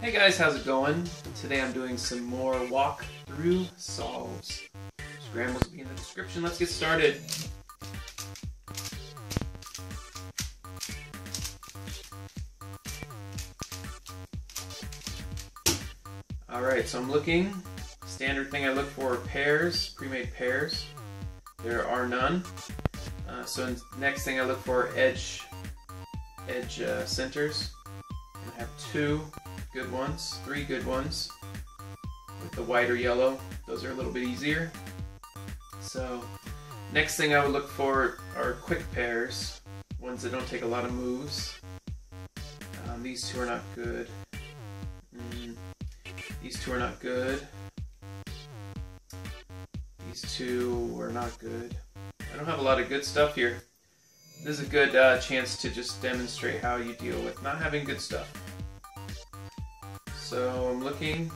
Hey guys, how's it going? Today I'm doing some more walkthrough solves. Scrambles will be in the description. Let's get started. Alright, so I'm looking. Standard thing I look for are pairs, pre-made pairs. There are none. So next thing I look for are edge centers. I have two good ones, three good ones with the white or yellow. Those are a little bit easier. So next thing I would look for are quick pairs, ones that don't take a lot of moves. These two are not good. These two are not good. These two are not good. I don't have a lot of good stuff here. This is a good chance to just demonstrate how you deal with not having good stuff. So I'm looking.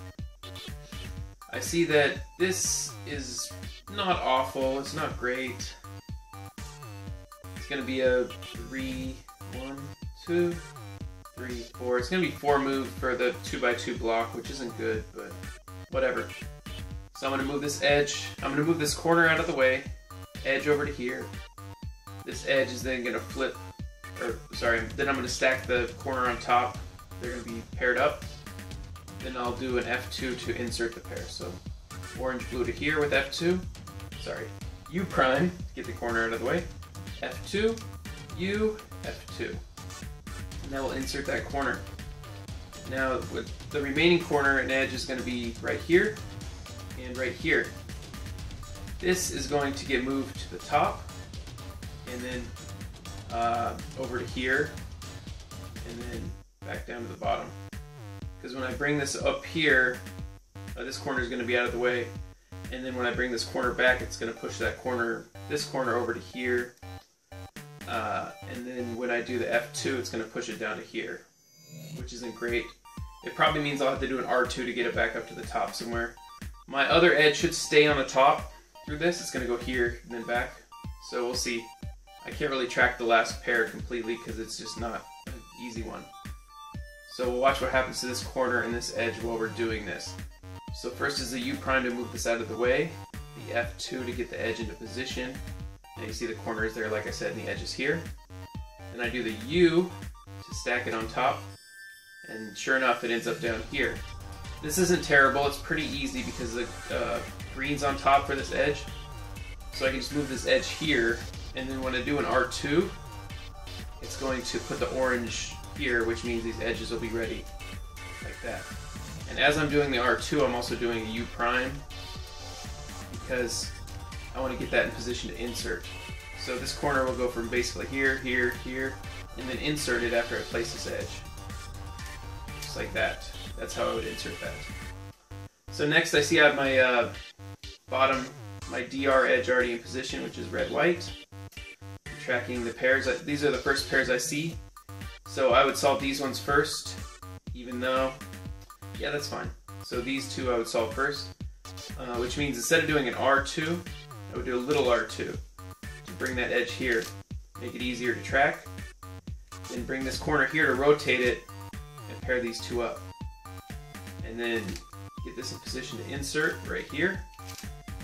I see that this is not awful. It's not great. It's going to be a 3, 1, 2, 3, 4. It's going to be 4 move for the 2x2 block, which isn't good, but whatever. So I'm going to move this edge. I'm going to move this corner out of the way. Edge over to here. This edge is then going to flip, then I'm going to stack the corner on top. They're going to be paired up. Then I'll do an F2 to insert the pair. So orange blue to here with F2. Sorry, U prime, get the corner out of the way. F2, U, F2. And that will insert that corner. Now with the remaining corner and edge is going to be right here and right here. This is going to get moved to the top and then over to here and then back down to the bottom. Because when I bring this up here, this corner is going to be out of the way, and then when I bring this corner back, it's going to push that corner, this corner over to here, and then when I do the F2, it's going to push it down to here, which isn't great. It probably means I'll have to do an R2 to get it back up to the top somewhere. My other edge should stay on the top through this. It's going to go here and then back, so we'll see. I can't really track the last pair completely because it's just not an easy one. So we'll watch what happens to this corner and this edge while we're doing this. So first is the U prime to move this out of the way, the F2 to get the edge into position, and you see the corner is there like I said and the edge is here. Then I do the U to stack it on top, and sure enough it ends up down here. This isn't terrible, it's pretty easy because the green's on top for this edge. So I can just move this edge here, and then when I do an R2, it's going to put the orange here, which means these edges will be ready like that. And as I'm doing the R2, I'm also doing a U prime because I want to get that in position to insert. So this corner will go from basically here, here, here, and then insert it after I place this edge. Just like that. That's how I would insert that. So next I see I have my bottom, my DR edge already in position, which is red, white. I'm tracking the pairs. These are the first pairs I see. So I would solve these ones first, even though, yeah, that's fine. So these two I would solve first, which means instead of doing an R2, I would do a little R2 to bring that edge here, make it easier to track. Then bring this corner here to rotate it and pair these two up. And then get this in position to insert right here,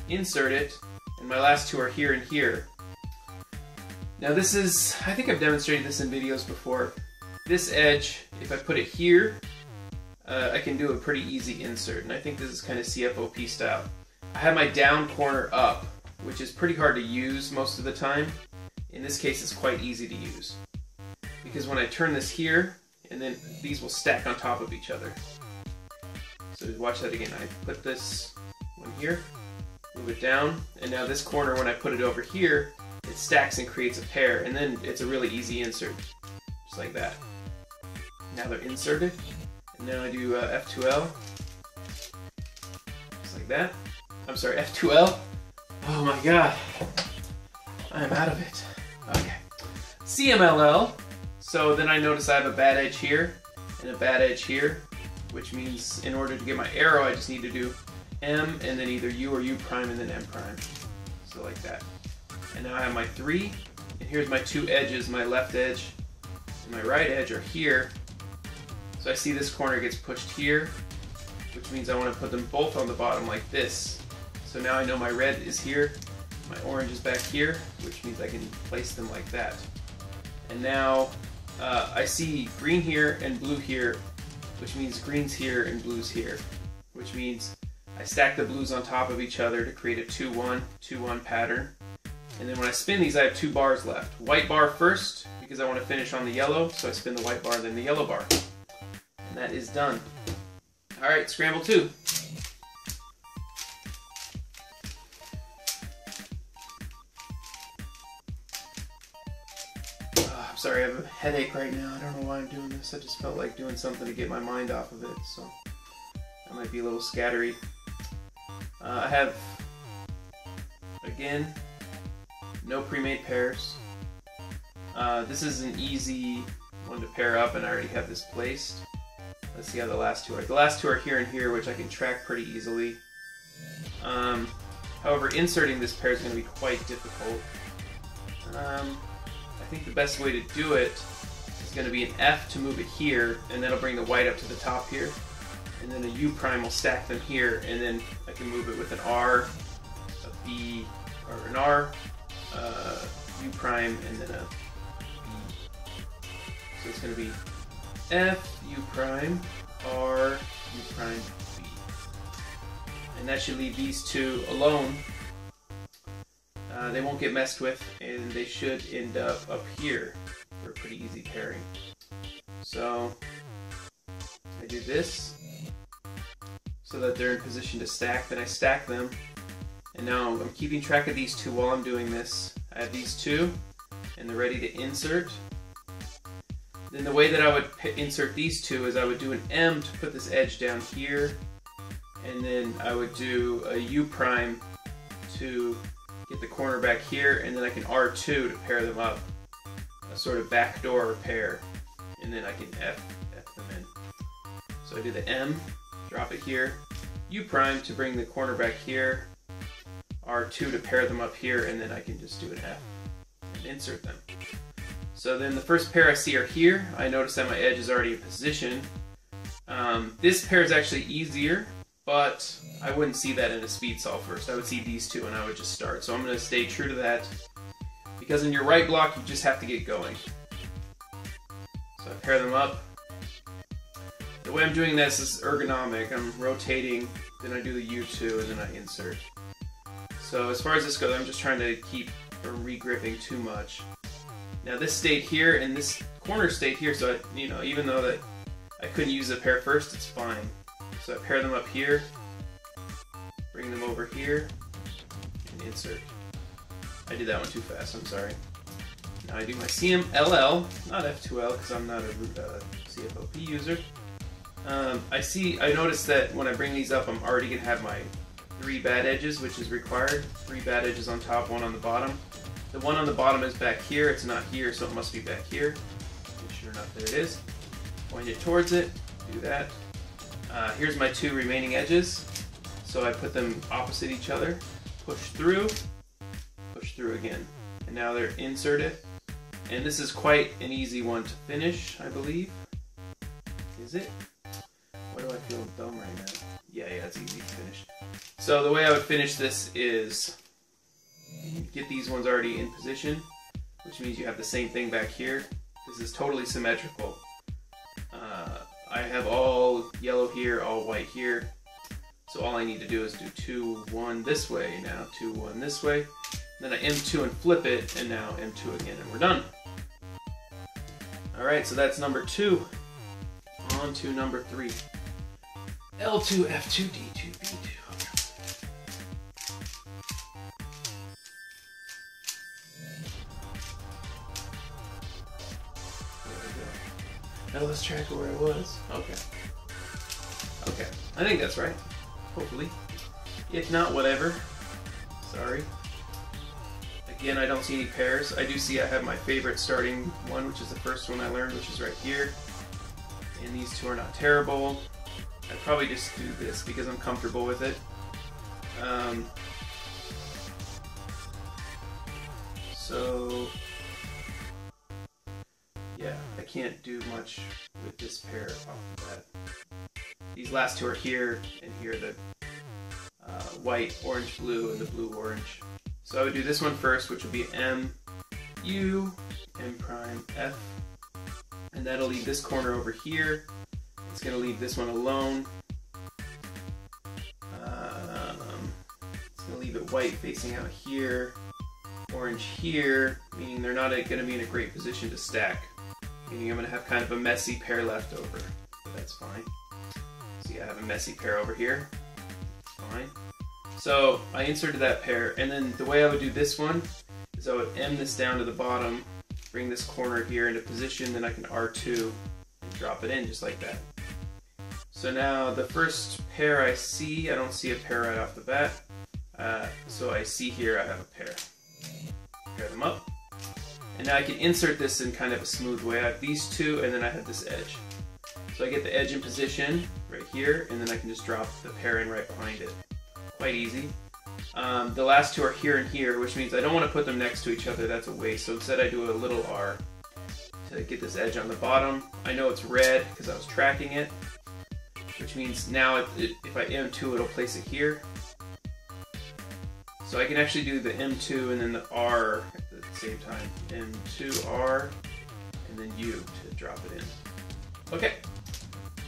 insert it, and my last two are here and here. Now this is, I think I've demonstrated this in videos before. This edge, if I put it here, I can do a pretty easy insert, and I think this is kind of CFOP style. I have my down corner up, which is pretty hard to use most of the time. In this case, it's quite easy to use. Because when I turn this here, and then these will stack on top of each other. So watch that again. I put this one here, move it down, and now this corner, when I put it over here, it stacks and creates a pair, and then it's a really easy insert, just like that. Now they're inserted, and now I do F2L, just like that. I'm sorry, F2L. Oh my god, I am out of it. Okay, CMLL. So then I notice I have a bad edge here and a bad edge here, which means in order to get my arrow, I just need to do M and then either U or U prime and then M prime. So like that. And now I have my 3, and here's my 2 edges. My left edge and my right edge are here, So I see this corner gets pushed here, which means I want to put them both on the bottom like this. So now I know my red is here, my orange is back here, which means I can place them like that. And now I see green here and blue here, which means green's here and blue's here, which means I stack the blues on top of each other to create a 2-1, 2-1 pattern. And then when I spin these, I have 2 bars left. White bar first, because I want to finish on the yellow, so I spin the white bar, then the yellow bar. And that is done. Alright, scramble 2. I'm sorry, I have a headache right now. I don't know why I'm doing this. I just felt like doing something to get my mind off of it, so I might be a little scattery. I have, again, no pre-made pairs. This is an easy one to pair up, and I already have this placed. Let's see how the last 2 are. The last 2 are here and here, which I can track pretty easily. However, inserting this pair is going to be quite difficult. I think the best way to do it is going to be an F to move it here, and that'll bring the white up to the top here. And then a U prime will stack them here, and then I can move it with an R, a B, or an R, U prime, and then a B. So it's going to be F, U prime, R, U prime, B. And that should leave these 2 alone. They won't get messed with, and they should end up here for a pretty easy pairing. So I do this so that they're in position to stack. Then I stack them, and now I'm keeping track of these 2 while I'm doing this. I have these 2, and they're ready to insert. Then the way that I would insert these 2 is I would do an M to put this edge down here, and then I would do a U prime to get the corner back here, and then I can R2 to pair them up, a sort of backdoor pair, and then I can F them in. So I do the M, drop it here, U prime to bring the corner back here, R2 to pair them up here, and then I can just do an F and insert them. So then the first pair I see are here. I notice that my edge is already in position. This pair is actually easier, but I wouldn't see that in a speed saw first. I would see these 2 and I would just start. So I'm going to stay true to that, because in your right block you just have to get going. So I pair them up. The way I'm doing this is ergonomic. I'm rotating, then I do the U2, and then I insert. So as far as this goes, I'm just trying to keep from re-gripping too much. Now this stayed here, and this corner stayed here, so even though that I couldn't use the pair first, it's fine. So I pair them up here, bring them over here, and insert. I did that one too fast, I'm sorry. Now I do my CMLL, not F2L, because I'm not a CFLP user. I notice that when I bring these up, I'm already going to have my 3 bad edges, which is required. 3 bad edges on top, 1 on the bottom. The one on the bottom is back here, it's not here, so it must be back here. And sure enough, there it is. Point it towards it, do that. Here's my 2 remaining edges. So I put them opposite each other, push through again. And now they're inserted. And this is quite an easy one to finish, I believe. Is it? Why do I feel dumb right now? Yeah, it's easy to finish. So the way I would finish this is get these ones already in position, which means you have the same thing back here. This is totally symmetrical. I have all yellow here, all white here. So all I need to do is do 2, 1 this way now, 2, 1 this way. Then I M2 and flip it, and now M2 again, and we're done. Alright, so that's number 2. On to number 3. L2, F2, D2, B2. I lost track of where I was. Okay. I think that's right. Hopefully. If not, whatever. Sorry. Again, I don't see any pairs. I do see I have my favorite starting one, which is the first one I learned, which is right here. And these 2 are not terrible. I'd probably just do this because I'm comfortable with it. So yeah, I can't do much with this pair off the bat. These last two are here, and here the white, orange, blue, and the blue, orange. So I would do this one first, which would be M, U, M prime, F, and that'll leave this corner over here. It's going to leave this one alone. It's going to leave it white facing out here, orange here, meaning they're not going to be in a great position to stack. Meaning I'm going to have kind of a messy pair left over, but that's fine. See, I have a messy pair over here. Fine. So I inserted that pair, and then the way I would do this one is I would M this down to the bottom, bring this corner here into position, then I can R2 and drop it in just like that. So now the first pair I see, I don't see a pair right off the bat. So I see here I have a pair. Pair them up. And now I can insert this in kind of a smooth way. I have these two, and then I have this edge. So I get the edge in position right here, and then I can just drop the pair in right behind it. Quite easy. The last two are here and here, which means I don't want to put them next to each other. That's a waste. So instead I do a little R to get this edge on the bottom. I know it's red because I was tracking it, which means now if I M2, it'll place it here. So I can actually do the M2 and then the R at the same time. M2, R, and then U to drop it in. Okay,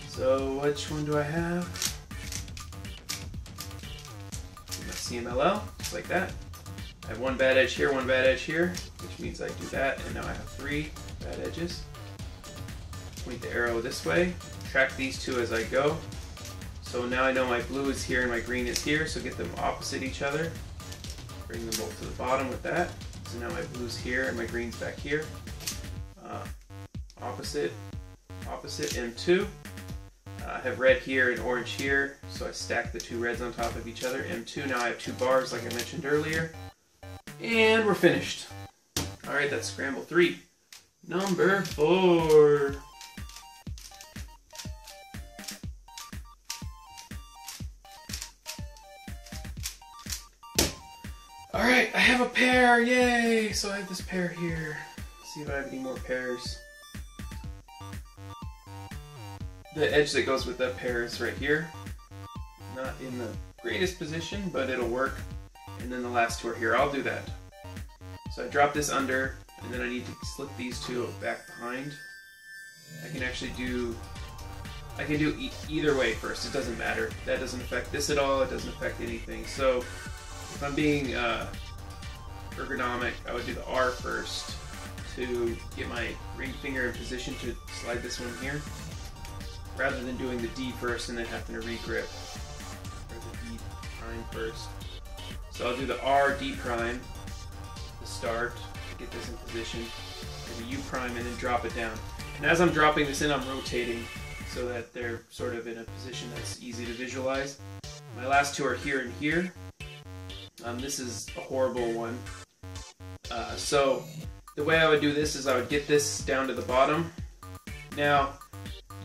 so which one do I have? My CMLL, just like that. I have one bad edge here, one bad edge here, which means I do that, and now I have 3 bad edges. Point the arrow this way, track these two as I go. So now I know my blue is here and my green is here, so get them opposite each other. Bring them both to the bottom with that. So now my blue's here and my green's back here. Opposite, M2. I have red here and orange here, so I stack the 2 reds on top of each other. M2, now I have 2 bars like I mentioned earlier. And we're finished. Alright, that's Scramble 3. Number 4. Alright, I have a pair, yay! So I have this pair here. Let's see if I have any more pairs. The edge that goes with that pair is right here. Not in the greatest position, but it'll work. And then the last two are here. I'll do that. So I drop this under, and then I need to slip these two back behind. I can actually do... I can do either way first. It doesn't matter. That doesn't affect this at all. It doesn't affect anything. So if I'm being ergonomic, I would do the R first to get my ring finger in position to slide this one here, rather than doing the D first and then having to regrip, or the D prime first. So I'll do the R, D prime to start, to get this in position, and the U prime, and then drop it down. And as I'm dropping this in, I'm rotating so that they're sort of in a position that's easy to visualize. My last two are here and here. This is a horrible one. So the way I would do this is I would get this down to the bottom. Now,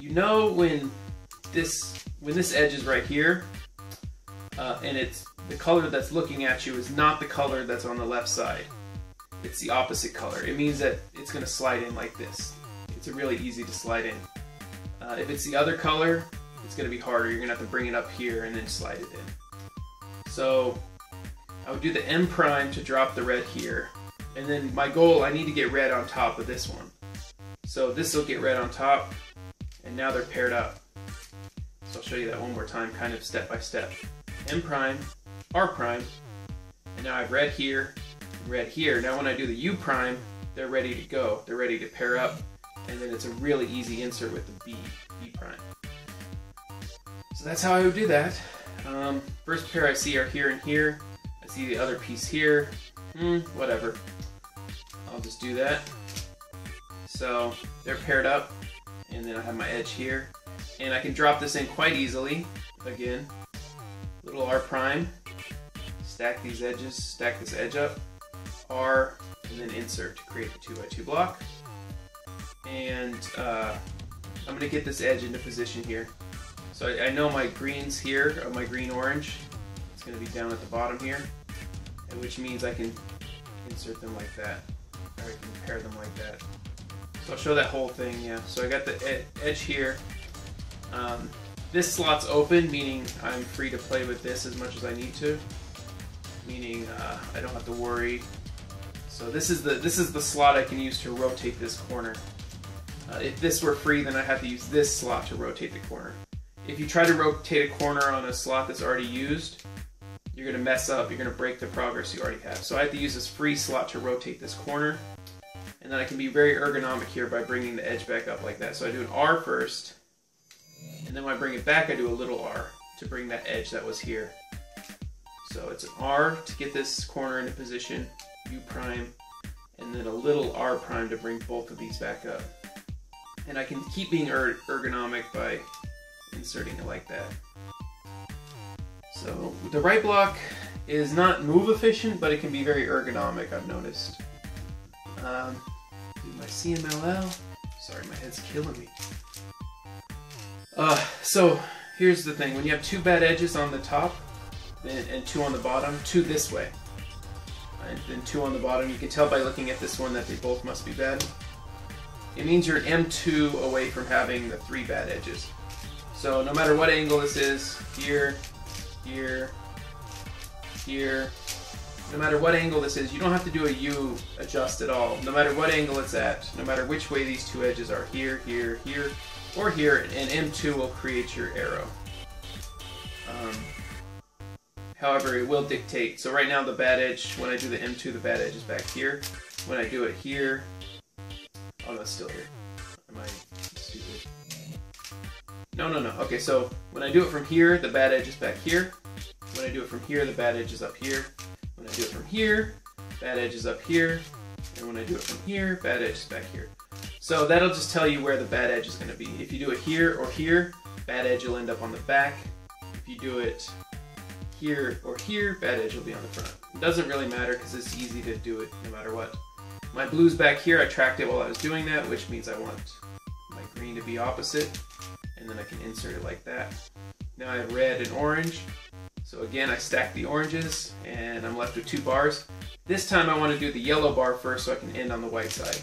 you know when this edge is right here, and it's the color that's looking at you is not the color that's on the left side. It's the opposite color. It means that it's going to slide in like this. It's really easy to slide in. If it's the other color, it's going to be harder. You're going to have to bring it up here and then slide it in. So I would do the M prime to drop the red here. And then my goal, I need to get red on top of this one. So this will get red on top, and now they're paired up. So I'll show you that one more time, kind of step by step. M prime, R prime, and now I have red here, and red here. Now when I do the U prime, they're ready to go. They're ready to pair up, and then it's a really easy insert with the B prime. So that's how I would do that. First pair I see are here and here. I see the other piece here. Whatever. I'll just do that. So they're paired up, and then I have my edge here, and I can drop this in quite easily. Again, little R prime, stack these edges, stack this edge up, R, and then insert to create the 2x2 block. And I'm going to get this edge into position here. So I know my green's here, my green-orange. It's going to be down at the bottom here, which means I can insert them like that, or I can pair them like that. So I'll show that whole thing, yeah. So I got the edge here. This slot's open, meaning I'm free to play with this as much as I need to. Meaning I don't have to worry. So this is the slot I can use to rotate this corner. If this were free, then I'd have to use this slot to rotate the corner. If you try to rotate a corner on a slot that's already used, you're going to mess up. You're going to break the progress you already have. So I have to use this free slot to rotate this corner. And then I can be very ergonomic here by bringing the edge back up like that. So I do an R first, and then when I bring it back, I do a little R to bring that edge that was here. So it's an R to get this corner into position, U prime, and then a little R prime to bring both of these back up. And I can keep being ergonomic by inserting it like that. So the right block is not move efficient, but it can be very ergonomic, I've noticed. Do my CMLL. Sorry, my head's killing me. So here's the thing. When you have two bad edges on the top and two on the bottom, two this way, and then two on the bottom, you can tell by looking at this one that they both must be bad. It means you're an M2 away from having the three bad edges. So no matter what angle this is, here, here, here, no matter what angle this is, you don't have to do a U adjust at all. No matter what angle it's at, no matter which way these two edges are, here, here, here, or here, and M2 will create your arrow. However, it will dictate. So right now the bad edge, when I do the M2, the bad edge is back here. When I do it here, oh no, it's still here. Am I stupid? No. Okay, so when I do it from here, the bad edge is back here. When I do it from here, the bad edge is up here. When I do it from here, bad edge is up here. And when I do it from here, bad edge is back here. So that'll just tell you where the bad edge is going to be. If you do it here or here, bad edge will end up on the back. If you do it here or here, bad edge will be on the front. It doesn't really matter because it's easy to do it no matter what. My blue's back here, I tracked it while I was doing that, which means I want my green to be opposite. And then I can insert it like that. Now I have red and orange. So again, I stack the oranges and I'm left with two bars. This time I want to do the yellow bar first so I can end on the white side.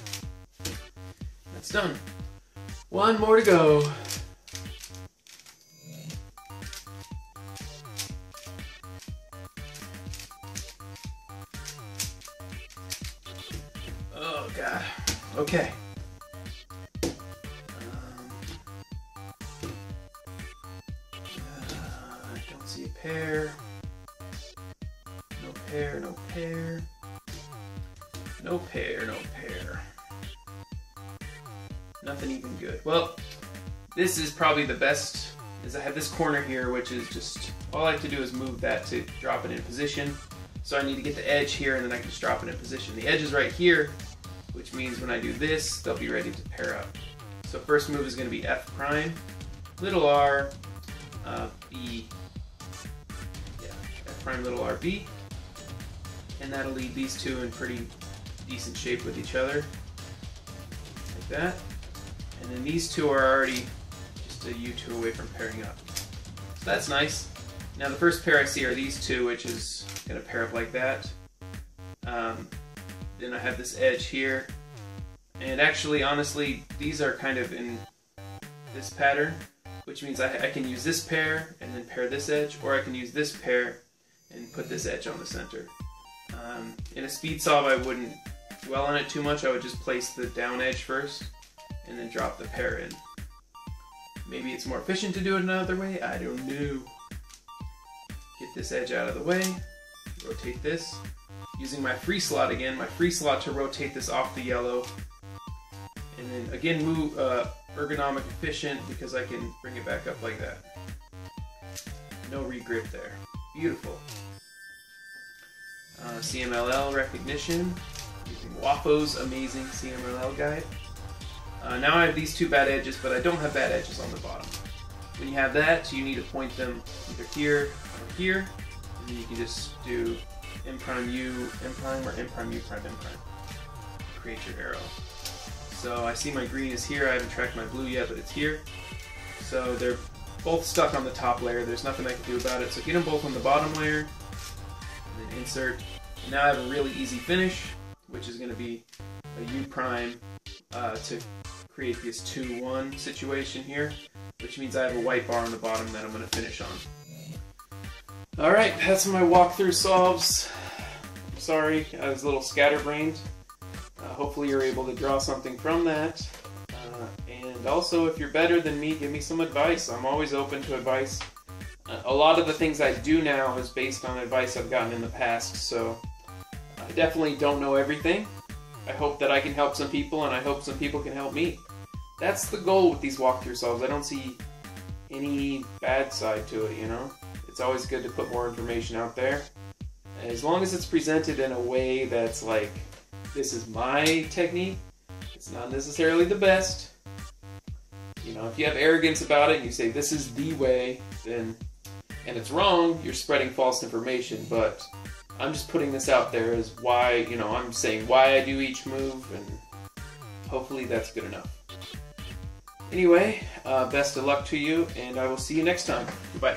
That's done. One more to go. Oh God. Okay. I don't see a pair. No pair, no pair. No pair, no pair. Nothing even good. Well, this is probably the best, is I have this corner here, which is just, all I have to do is move that to drop it in position. So I need to get the edge here and then I can just drop it in position. The edge is right here, which means when I do this, they'll be ready to pair up. So first move is going to be F prime, little r, B, yeah, F prime, little r, B. And that'll leave these two in pretty decent shape with each other, like that. And then these two are already just a U2 away from pairing up. So that's nice. Now the first pair I see are these two, which is going to pair up like that. Then I have this edge here. And actually, honestly, these are kind of in this pattern, which means I can use this pair and then pair this edge, or I can use this pair and put this edge on the center. In a speed solve, I wouldn't dwell on it too much. I would just place the down edge first and then drop the pair in. Maybe it's more efficient to do it another way, I don't know. Get this edge out of the way, rotate this. Using my free slot again, my free slot to rotate this off the yellow. And then again move ergonomic efficient because I can bring it back up like that. No regrip there. Beautiful. CMLL recognition using Wafo's amazing CMLL guide. Now I have these two bad edges, but I don't have bad edges on the bottom. When you have that, you need to point them either here or here, and then you can just do M prime U, M prime, or M prime U prime, M prime. Create your arrow. So I see my green is here. I haven't tracked my blue yet, but it's here. So they're both stuck on the top layer. There's nothing I can do about it. So get them both on the bottom layer, and then insert. And now I have a really easy finish, which is going to be a U prime to create this 2-1 situation here, which means I have a white bar on the bottom that I'm going to finish on. Alright, that's my walkthrough solves. I'm sorry, I was a little scatterbrained. Hopefully you're able to draw something from that. And also, if you're better than me, give me some advice. I'm always open to advice. A lot of the things I do now is based on advice I've gotten in the past, so I definitely don't know everything. I hope that I can help some people, and I hope some people can help me. That's the goal with these walkthrough solves. I don't see any bad side to it, you know? It's always good to put more information out there. As long as it's presented in a way that's like, this is my technique, it's not necessarily the best. You know, if you have arrogance about it and you say this is the way, then, and it's wrong, you're spreading false information. But I'm just putting this out there as why, you know, I'm saying why I do each move, and hopefully that's good enough. Anyway, best of luck to you, and I will see you next time. Goodbye.